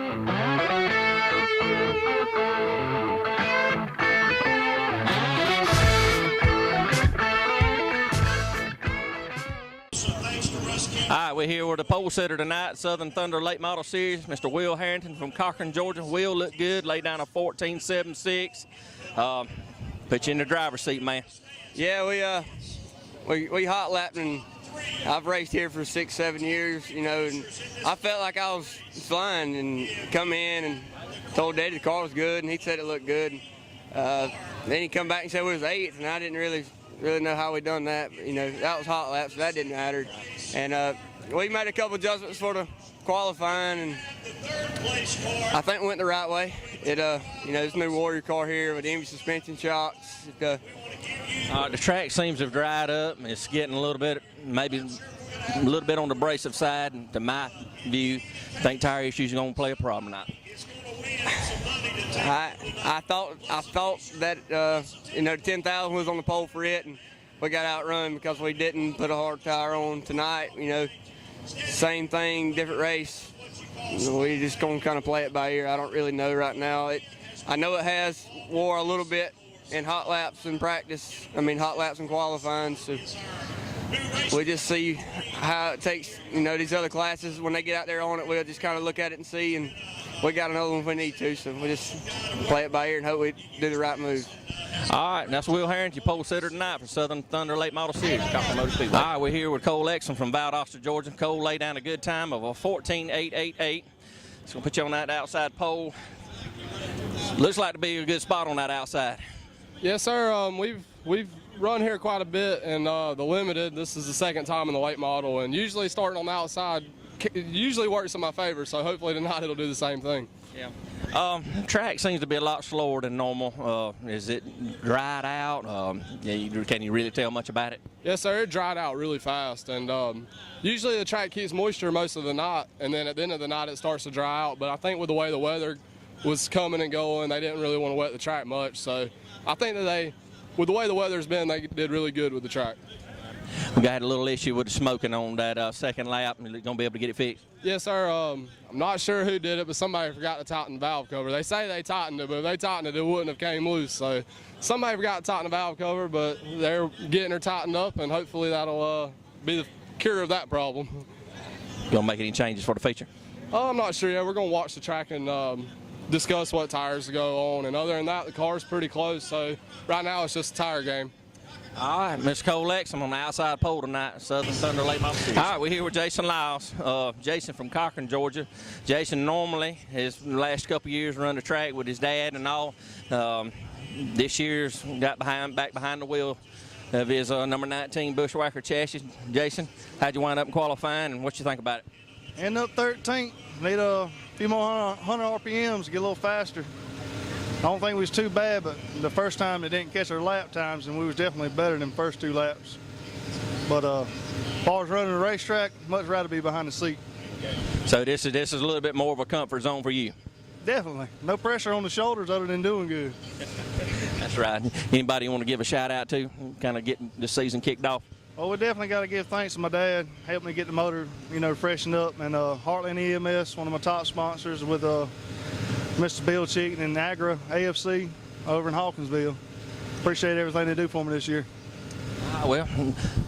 All right, we're here with the pole sitter tonight, Southern Thunder Late Model Series, Mr. Will Harrington from Cochran, Georgia. Will looked good, laid down a 14.76. Put you in the driver's seat, man. Yeah, we hot lapped, and I've raced here for 6-7 years, you know, and I felt like I was flying and come in and told Daddy the car was good, and he said it looked good. Then he come back and said we was 8th, and I didn't really know how we done that. But, you know, that was hot laps, so that didn't matter. And we made a couple adjustments for the qualifying, and I think it went the right way. It, you know, this new Warrior car here with EMI suspension shocks. The track seems to have dried up. It's getting a little bit, maybe a little bit on the abrasive side. And to my view, I think tire issues are going to play a problem tonight. I thought that you know, 10,000 was on the pole for it, and we got outrun because we didn't put a hard tire on tonight. You know, same thing, different race. We just gonna kind of play it by ear. I don't really know right now. I know it has wore a little bit in hot laps in practice. I mean, hot laps in qualifying. So we just see how it takes. You know, these other classes when they get out there on it, we'll just kind of look at it and see. And we got another one if we need to. So we just play it by ear and hope we do the right move. All right, that's Will Harrington, your pole sitter tonight for Southern Thunder Late Model Series. All right, we're here with Cole Exum from Valdosta, Georgia. Cole laid down a good time of a 14.888. So we'll put you on that outside pole. Looks like to be a good spot on that outside. Yes, sir. We've run here quite a bit in the limited. This is the second time in the late model, and usually starting on the outside usually works in my favor. So hopefully tonight it'll do the same thing. Yeah. Track seems to be a lot slower than normal. Is it dried out? Can you really tell much about it? Yes, sir. It dried out really fast, and usually the track keeps moisture most of the night, and then at the end of the night it starts to dry out. But I think with the way the weather was coming and going, they didn't really want to wet the track much. So I think that with the way the weather's been, they did really good with the track. We got a little issue with the smoking on that second lap. Are you going to be able to get it fixed? Yes, sir. I'm not sure who did it, but somebody forgot to tighten the valve cover. They say they tightened it, but if they tightened it, it wouldn't have came loose. So somebody forgot to tighten the valve cover, but they're getting her tightened up, and hopefully that'll be the cure of that problem. You going to make any changes for the feature? I'm not sure yet. We're going to watch the track and discuss what tires to go on. And other than that, the car's pretty close. So right now it's just a tire game. All right, Mr. Cole Exum on the outside pole tonight, Southern Thunder Late Model Series. All right, we're here with Jason Lyles. Jason from Cochran, Georgia. Jason normally, his last couple years, run the track with his dad and all. This year's got back behind the wheel of his number 19 Bushwhacker chassis. Jason, how'd you wind up in qualifying, and what you think about it? Ended up 13th. Need a few more 100 RPMs to get a little faster. I don't think we was too bad, but the first time they didn't catch our lap times, and we was definitely better than the first 2 laps. But as far as running the racetrack, much rather be behind the seat. So this is a little bit more of a comfort zone for you. Definitely. No pressure on the shoulders other than doing good. That's right. Anybody you want to give a shout out to, kind of getting the season kicked off? Well, we definitely got to give thanks to my dad, helped me get the motor, you know, freshened up, and Heartland EMS, one of my top sponsors, with Mr. Bill Cheaton and Agra AFC over in Hawkinsville. Appreciate everything they do for me this year. Well,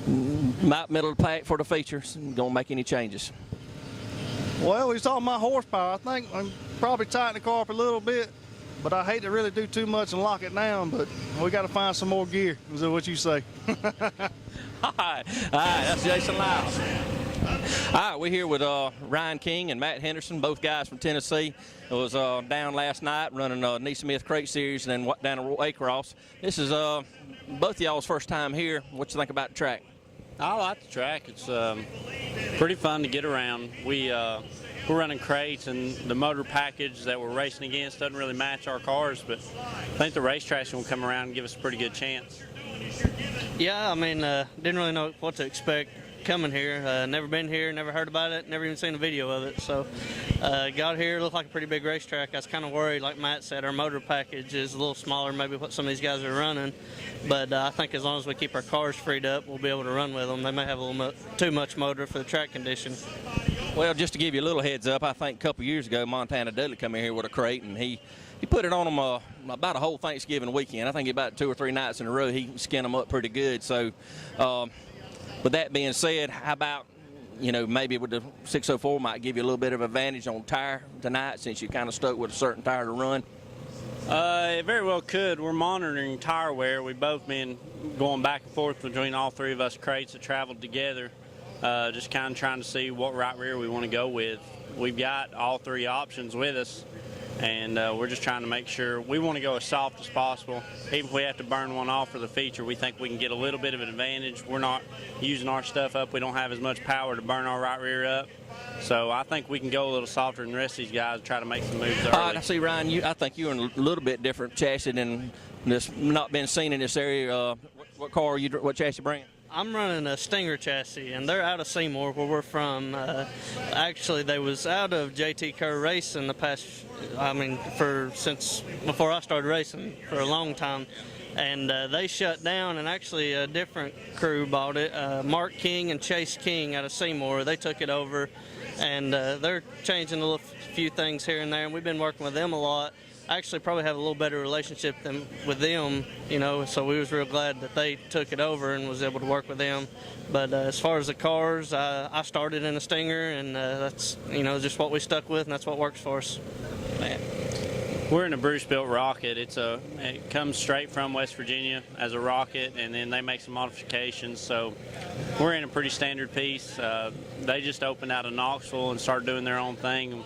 middle of the pack for the features. Don't make any changes. Well, he's talking about horsepower. I think I'm probably tighten the car up a little bit, but I hate to really do too much and lock it down, but we got to find some more gear. Is that what you say? All right, that's Jason Lyles. All right, we're here with Ryan King and Matt Henderson, both guys from Tennessee. It was down last night running a Neesmith Crate Series and then down at Waycross. This is both of y'all's first time here. What you think about the track? I like the track. It's pretty fun to get around. We're running crates, and the motor package that we're racing against doesn't really match our cars, but I think the racetrack's going to come around and give us a pretty good chance. Yeah, I mean, didn't really know what to expect coming here. Never been here, never heard about it, never even seen a video of it. So got here, looked like a pretty big racetrack. I was kind of worried, like Matt said, our motor package is a little smaller maybe what some of these guys are running. But I think as long as we keep our cars freed up, we'll be able to run with them. They may have a little too much motor for the track condition. Well, just to give you a little heads up, I think a couple years ago, Montana Dudley come in here with a crate, and he put it on them about a whole Thanksgiving weekend. I think about 2 or 3 nights in a row, he skinned them up pretty good. So, with that being said, how about, maybe with the 604 might give you a little bit of advantage on tire tonight since you kind of stuck with a certain tire to run? It very well could. We're monitoring tire wear. We've both been going back and forth between all 3 of us crates that traveled together, just kind of trying to see what right rear we want to go with. We've got all 3 options with us, and we're just trying to make sure we want to go as soft as possible. Even if we have to burn one off for the feature, we think we can get a little bit of an advantage. We're not using our stuff up. We don't have as much power to burn our right rear up. So I think we can go a little softer than the rest of these guys and try to make some moves early. All right, I see, Ryan, I think you're in a little bit different chassis than this, not been seen in this area. What chassis you bringing? I'm running a Stinger chassis, and they're out of Seymour, where we're from. Actually, they was out of JT Kerr Racing the past, since before I started racing for a long time. And they shut down, and actually a different crew bought it. Mark King and Chase King out of Seymour, they took it over, and they're changing a few things here and there, and we've been working with them a lot. I actually probably have a little better relationship with them, so we was real glad that they took it over and was able to work with them. But as far as the cars, I started in a Stinger, and that's, just what we stuck with, and that's what works for us. Man. We're in a Bruce-built rocket. It comes straight from West Virginia as a rocket, and then they make some modifications. So we're in a pretty standard piece. They just opened out of Knoxville and started doing their own thing.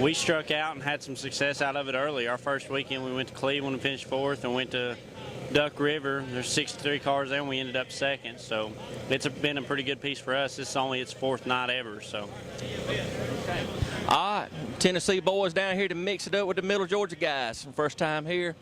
We struck out and had some success out of it early. Our first weekend, we went to Cleveland and finished 4th, and went to Duck River. There's 63 cars there, and we ended up 2nd. So it's been a pretty good piece for us. This is only its 4th night ever. So. All right, Tennessee boys down here to mix it up with the Middle Georgia guys. First time here.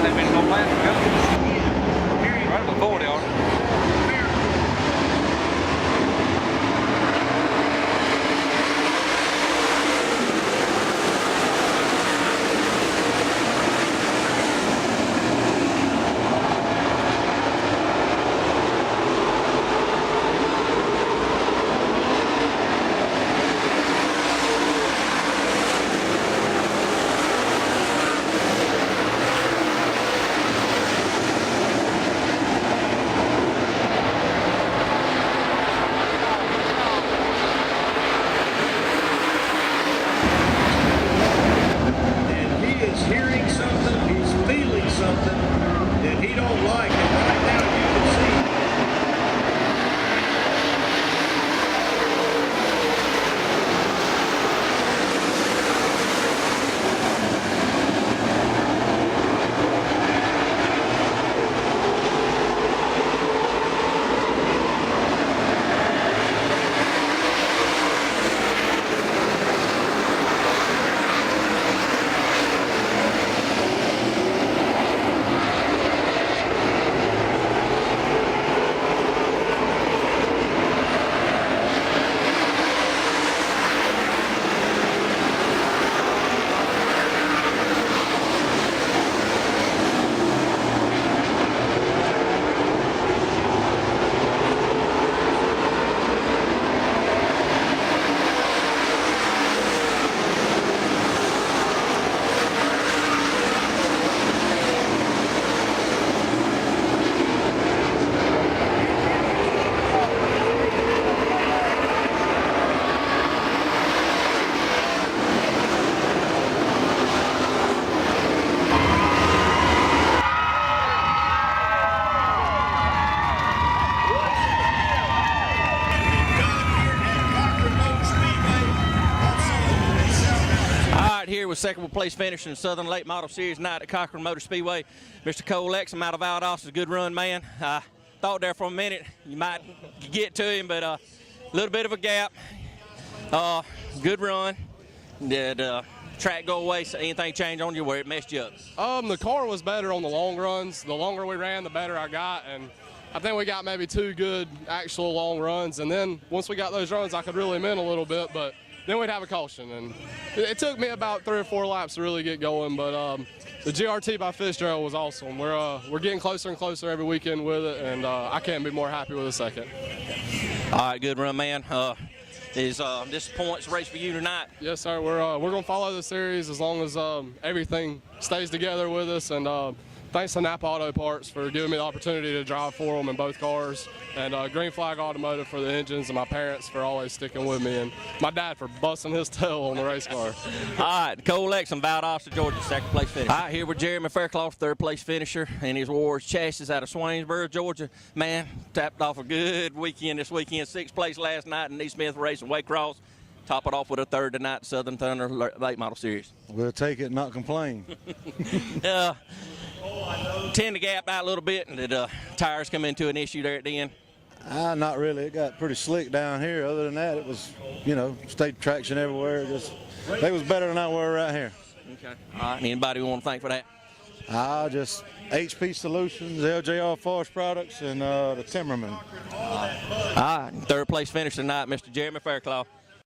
They've been no plans to go. Right before they are. Here with second place finish in the Southern Late Model Series night at Cochran Motor Speedway, Mr. Cole Exum out of Valdosta, a good run, man. I thought there for a minute you might get to him, but a little bit of a gap. Good run. Did track go away? So anything change on you where it messed you up? The car was better on the long runs. The longer we ran, the better I got, and I think we got maybe 2 good actual long runs, and then once we got those runs, I could really mint a little bit, but then we'd have a caution, and it took me about 3 or 4 laps to really get going. But the GRT by Fitzgerald was awesome. We're getting closer and closer every weekend with it, and I can't be more happy with the second. All right, good run, man. Is this a points race for you tonight? Yes, sir. We're going to follow the series as long as everything stays together with us, and thanks to Napa Auto Parts for giving me the opportunity to drive for them in both cars, and Green Flag Automotive for the engines, and my parents for always sticking with me, and my dad for busting his tail on the race car. All right, Cole Exum, Valdosta, Georgia, second place finisher. All right, here with Jeremy Fairclough, third place finisher, and his Wars Chassis out of Swainsboro, Georgia. Man, tapped off a good weekend this weekend, 6th place last night in East Smith Racing Waycross. Top it off with a third tonight, Southern Thunder Late Model Series. We'll take it and not complain. Tend to gap out a little bit, and did tires come into an issue there at the end? Not really. It got pretty slick down here. Other than that, it was, state traction everywhere. They was better than I were right here. Okay. All right. Anybody we want to thank for that? Just HP Solutions, LJR Forest Products, and the Timmerman. All right. Third place finish tonight, Mr. Jeremy Fairclough.